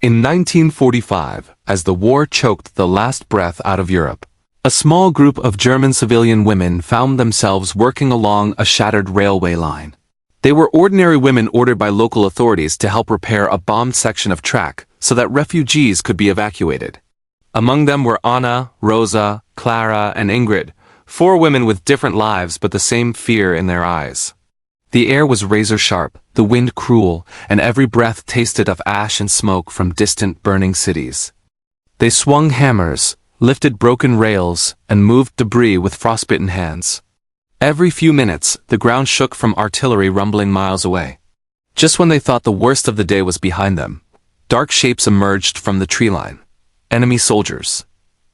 In 1945, as the war choked the last breath out of Europe, a small group of German civilian women found themselves working along a shattered railway line. They were ordinary women ordered by local authorities to help repair a bombed section of track so that refugees could be evacuated. Among them were Anna, Rosa, Klara, and Ingrid, 4 women with different lives but the same fear in their eyes. The air was razor-sharp, the wind cruel, and every breath tasted of ash and smoke from distant burning cities. They swung hammers, lifted broken rails, and moved debris with frostbitten hands. Every few minutes, the ground shook from artillery rumbling miles away. Just when they thought the worst of the day was behind them, dark shapes emerged from the tree line. Enemy soldiers.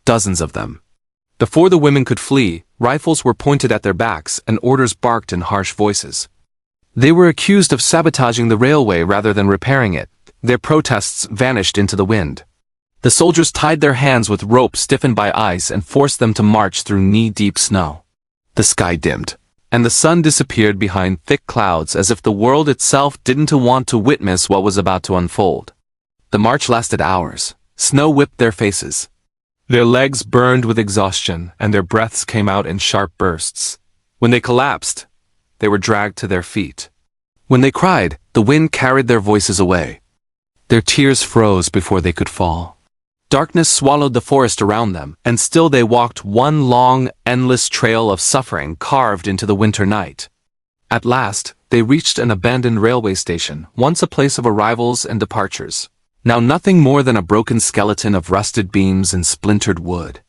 Dozens of them. Before the women could flee, rifles were pointed at their backs and orders barked in harsh voices. They were accused of sabotaging the railway rather than repairing it. Their protests vanished into the wind. The soldiers tied their hands with ropes stiffened by ice and forced them to march through knee-deep snow. The sky dimmed, and the sun disappeared behind thick clouds as if the world itself didn't want to witness what was about to unfold. The march lasted hours. Snow whipped their faces. Their legs burned with exhaustion, and their breaths came out in sharp bursts. When they collapsed, they were dragged to their feet. When they cried, the wind carried their voices away. Their tears froze before they could fall. Darkness swallowed the forest around them, and still they walked one long, endless trail of suffering carved into the winter night. At last, they reached an abandoned railway station, once a place of arrivals and departures. Now nothing more than a broken skeleton of rusted beams and splintered wood.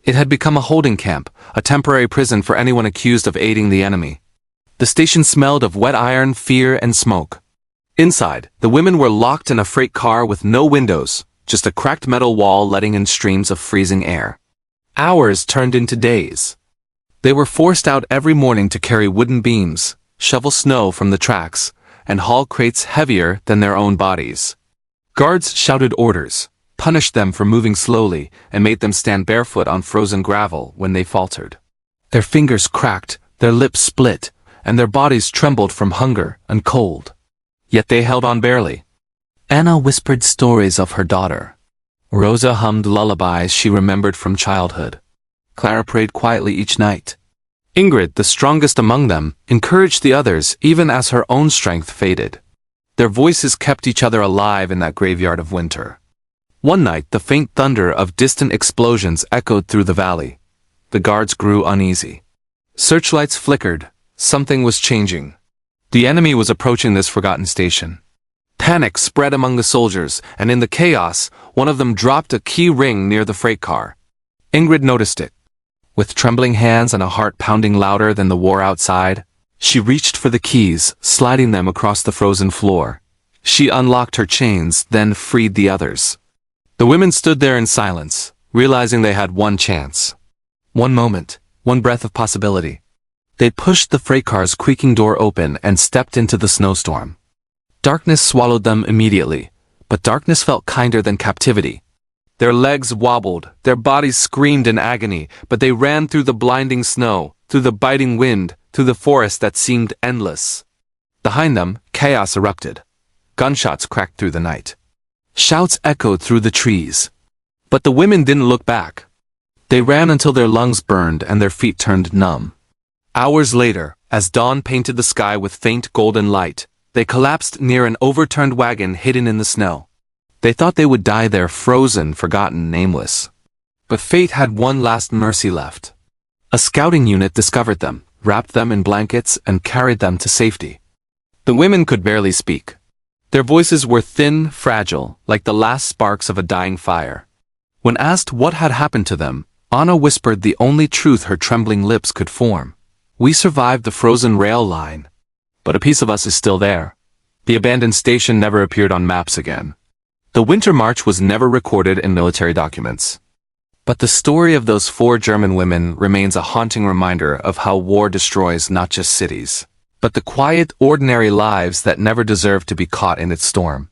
It had become a holding camp, a temporary prison for anyone accused of aiding the enemy. The station smelled of wet iron, fear, and smoke. Inside, the women were locked in a freight car with no windows, just a cracked metal wall letting in streams of freezing air. Hours turned into days. They were forced out every morning to carry wooden beams, shovel snow from the tracks, and haul crates heavier than their own bodies. Guards shouted orders, punished them for moving slowly, and made them stand barefoot on frozen gravel when they faltered. Their fingers cracked, their lips split, and their bodies trembled from hunger and cold. Yet they held on barely. Anna whispered stories of her daughter. Rosa hummed lullabies she remembered from childhood. Klara prayed quietly each night. Ingrid, the strongest among them, encouraged the others even as her own strength faded. Their voices kept each other alive in that graveyard of winter. One night, the faint thunder of distant explosions echoed through the valley. The guards grew uneasy. Searchlights flickered. Something was changing. The enemy was approaching this forgotten station. Panic spread among the soldiers, and in the chaos, one of them dropped a key ring near the freight car. Ingrid noticed it. With trembling hands and a heart pounding louder than the war outside, she reached for the keys, sliding them across the frozen floor. She unlocked her chains, then freed the others. The women stood there in silence, realizing they had one chance. One moment, one breath of possibility. They pushed the freight car's creaking door open and stepped into the snowstorm. Darkness swallowed them immediately, but darkness felt kinder than captivity. Their legs wobbled, their bodies screamed in agony, but they ran through the blinding snow, through the biting wind, through the forest that seemed endless. Behind them, chaos erupted. Gunshots cracked through the night. Shouts echoed through the trees. But the women didn't look back. They ran until their lungs burned and their feet turned numb. Hours later, as dawn painted the sky with faint golden light, they collapsed near an overturned wagon hidden in the snow. They thought they would die there, frozen, forgotten, nameless. But fate had one last mercy left. A scouting unit discovered them, wrapped them in blankets, and carried them to safety. The women could barely speak. Their voices were thin, fragile, like the last sparks of a dying fire. When asked what had happened to them, Anna whispered the only truth her trembling lips could form. "We survived the frozen rail line. But a piece of us is still there." The abandoned station never appeared on maps again. The Winter March was never recorded in military documents. But the story of those 4 German women remains a haunting reminder of how war destroys not just cities, but the quiet, ordinary lives that never deserved to be caught in its storm.